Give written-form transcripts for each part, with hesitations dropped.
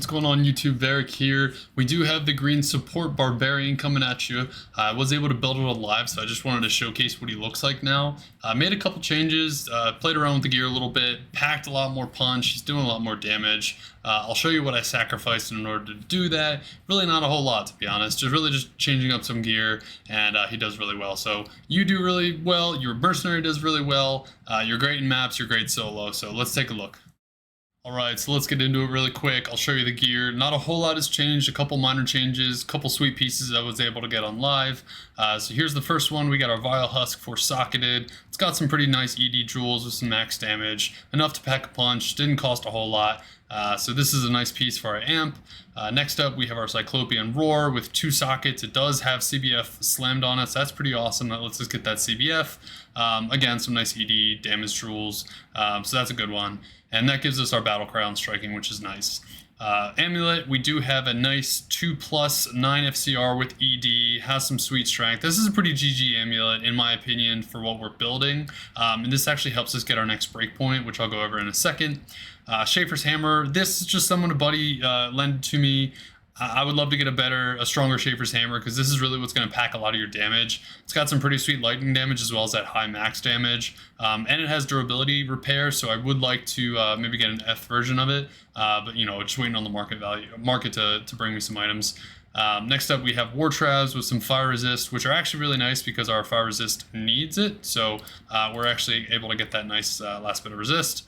what's going on YouTube? Varyk here. We do have the Green Support Barbarian coming at you. I was able to build it alive, so I just wanted to showcase what he looks like now. Made a couple changes, played around with the gear a little bit, packed a lot more punch, he's doing a lot more damage. I'll show you what I sacrificed in order to do that. Really not a whole lot, to be honest. Just changing up some gear, and he does really well. So you do really well, your Mercenary does really well, you're great in maps, you're great solo, so let's take a look. Alright, so let's get into it really quick. I'll show you the gear. Not a whole lot has changed, a couple minor changes, a couple sweet pieces I was able to get on live. So here's the first one. We got our Vile Husk 4-socketed. It's got some pretty nice ED jewels with some max damage. Enough to pack a punch, didn't cost a whole lot. So this is a nice piece for our amp. Next up, we have our Cyclopean Roar with 2 sockets. It does have CBF slammed on it, so that's pretty awesome. Let's just get that CBF. Again, some nice ED damage jewels, so that's a good one. And that gives us our Battle Crown striking, which is nice. Amulet, we do have a nice 2+9 FCR with ED, has some sweet strength. This is a pretty GG amulet, in my opinion, for what we're building. And this actually helps us get our next breakpoint, which I'll go over in a second. Schaefer's Hammer, this is just someone a buddy lent to me. I would love to get a stronger Schaefer's Hammer, because this is really what's going to pack a lot of your damage. It's got some pretty sweet lightning damage as well as that high max damage. And it has durability repair, so I would like to maybe get an F version of it. But, you know, just waiting on the market to bring me some items. Next up, we have War Travs with some fire resist, which are actually really nice because our fire resist needs it. So we're actually able to get that nice last bit of resist.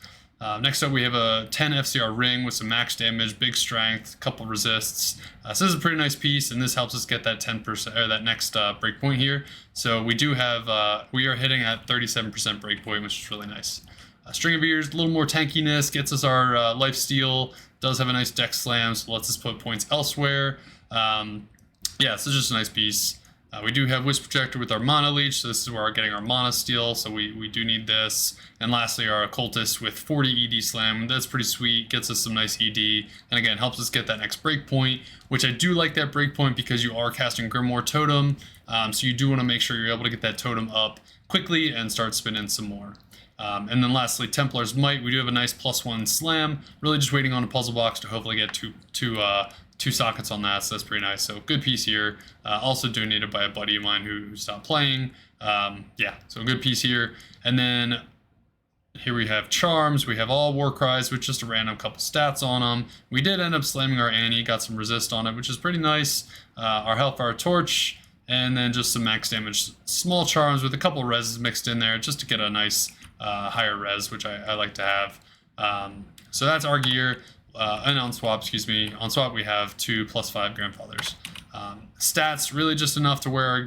Next up, we have a 10 FCR ring with some max damage, big strength, couple resists. So this is a pretty nice piece, and this helps us get that 10% or that next breakpoint here. So we do have, we are hitting at 37% breakpoint, which is really nice. String of Ears, a little more tankiness, gets us our life steal. Does have a nice deck slam, so lets us put points elsewhere. Yeah, so just a nice piece. We do have Wisp Projector with our Mana Leech, so this is where we're getting our Mana Steal, so we do need this. And lastly, our Occultist with 40 ED Slam. That's pretty sweet, gets us some nice ED, and again, helps us get that next breakpoint, which I do like that breakpoint because you are casting Grimoire Totem, so you do want to make sure you're able to get that totem up quickly and start spinning some more. And then lastly, Templar's Might. We do have a nice +1 slam, really just waiting on a puzzle box to hopefully get two sockets on that, so that's pretty nice. So good piece here. Also donated by a buddy of mine who stopped playing. Yeah, so a good piece here. And then here we have Charms. We have all War Cries with just a random couple stats on them. We did end up slamming our Annie, got some resist on it, which is pretty nice. Our Hellfire Torch, and then just some max damage. Small Charms with a couple reses mixed in there just to get a nice higher res, which I like to have. So that's our gear. And on swap, excuse me, on swap we have 2 +5 grandfathers. Stats really just enough to wear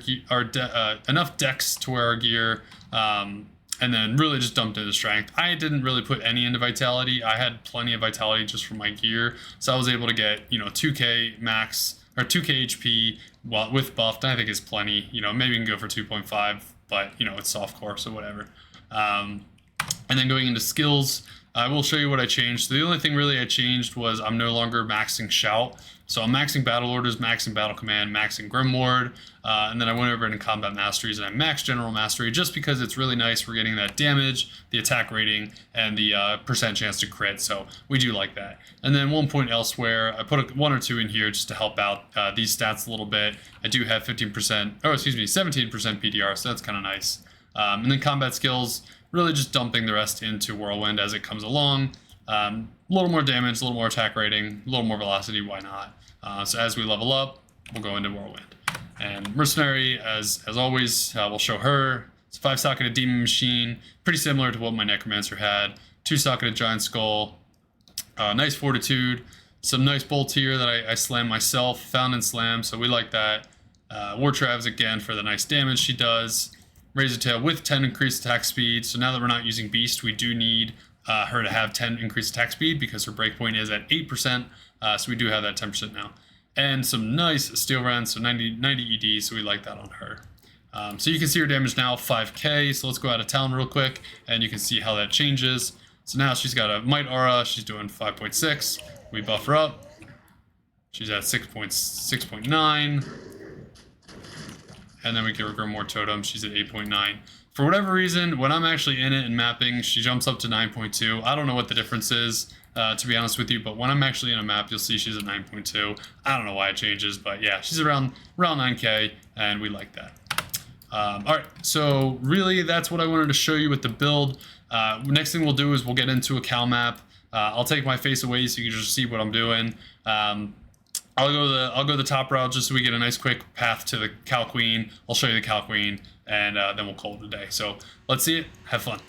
enough decks to wear our gear, and then really just dumped into strength. I didn't really put any into vitality. I had plenty of vitality just from my gear, so I was able to get 2k max or 2k HP with buffed. I think it's plenty. Maybe you can go for 2.5, but it's soft core, so whatever. And then going into skills. I will show you what I changed. So the only thing really I changed was I'm no longer maxing Shout. So I'm maxing Battle Orders, maxing Battle Command, maxing Grimoire, and then I went over into Combat Masteries and I maxed General Mastery just because it's really nice. We're getting that damage, the attack rating, and the percent chance to crit. So we do like that. And then 1 point elsewhere. I put 1 or 2 in here just to help out these stats a little bit. I do have 17% PDR, so that's kind of nice. And then combat skills. Really just dumping the rest into Whirlwind as it comes along. A little more damage, a little more attack rating, a little more velocity, why not? So as we level up, we'll go into Whirlwind. And Mercenary, as always, we'll show her. It's a 5-socketed Demon Machine, pretty similar to what my Necromancer had. 2-socketed Giant Skull, nice Fortitude, some nice bolts here that I slammed myself, found and slammed, so we like that. War Travs again for the nice damage she does. Razortail with 10 increased attack speed. So now that we're not using Beast, we do need her to have 10 increased attack speed because her breakpoint is at 8%. So we do have that 10% now. And some nice Steel Rend, so 90 ED, so we like that on her. So you can see her damage now, 5k. So let's go out of town real quick, and you can see how that changes. So now she's got a Might Aura. She's doing 5.6. We buff her up. She's at 6.9. And then we give her Grimoire Totem. She's at 8.9. For whatever reason, when I'm actually in it and mapping, she jumps up to 9.2. I don't know what the difference is, to be honest with you, but when I'm actually in a map, you'll see she's at 9.2. I don't know why it changes, but yeah, she's around 9K, and we like that. All right, so really that's what I wanted to show you with the build. Next thing we'll do is we'll get into a Cal map. I'll take my face away so you can just see what I'm doing. I'll go the top route just so we get a nice quick path to the Cal Queen. I'll show you the Cal Queen, and then we'll call it a day. So let's see it. Have fun.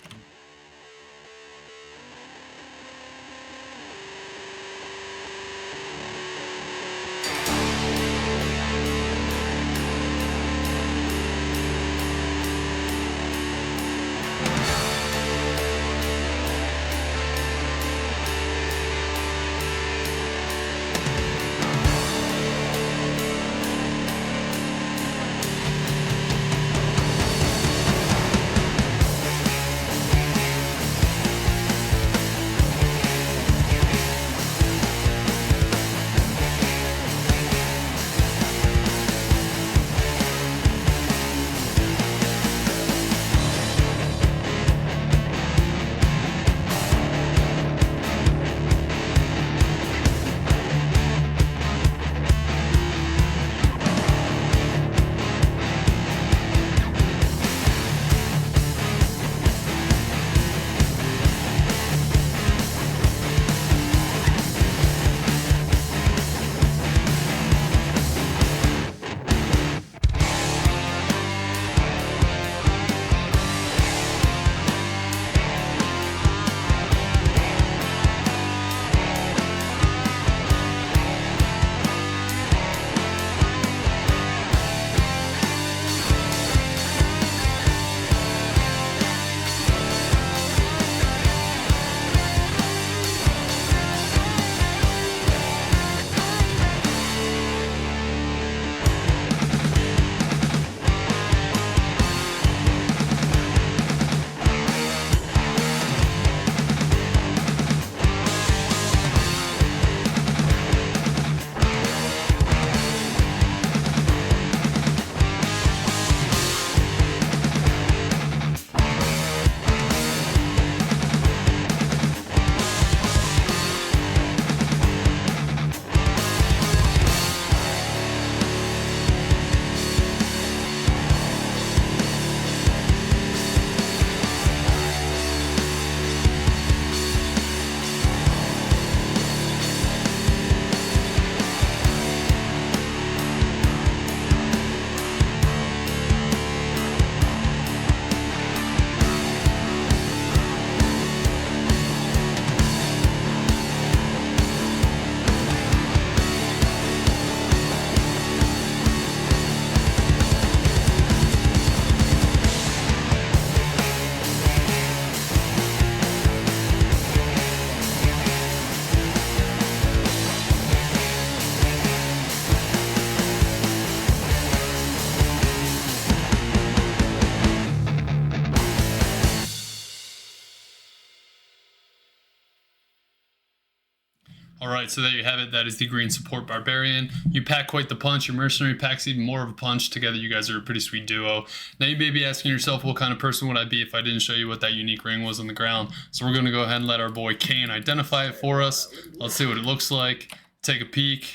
Alright, so there you have it. That is the Green Support Barbarian. You pack quite the punch. Your Mercenary packs even more of a punch. Together, you guys are a pretty sweet duo. Now, you may be asking yourself, what kind of person would I be if I didn't show you what that unique ring was on the ground? So we're going to go ahead and let our boy Kane identify it for us. Let's see what it looks like. Take a peek.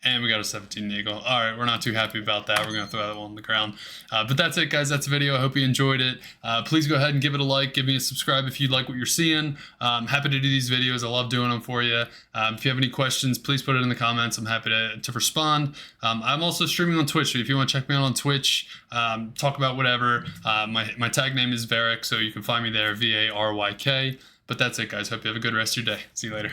And we got a 17 Eagle. All right, we're not too happy about that. We're going to throw that one on the ground. But that's it, guys. That's the video. I hope you enjoyed it. Please go ahead and give it a like. Give me a subscribe if you like what you're seeing. I'm happy to do these videos. I love doing them for you. If you have any questions, please put it in the comments. I'm happy to respond. I'm also streaming on Twitch. So if you want to check me out on Twitch, talk about whatever. My tag name is Varyk, so you can find me there, Varyk. But that's it, guys. Hope you have a good rest of your day. See you later.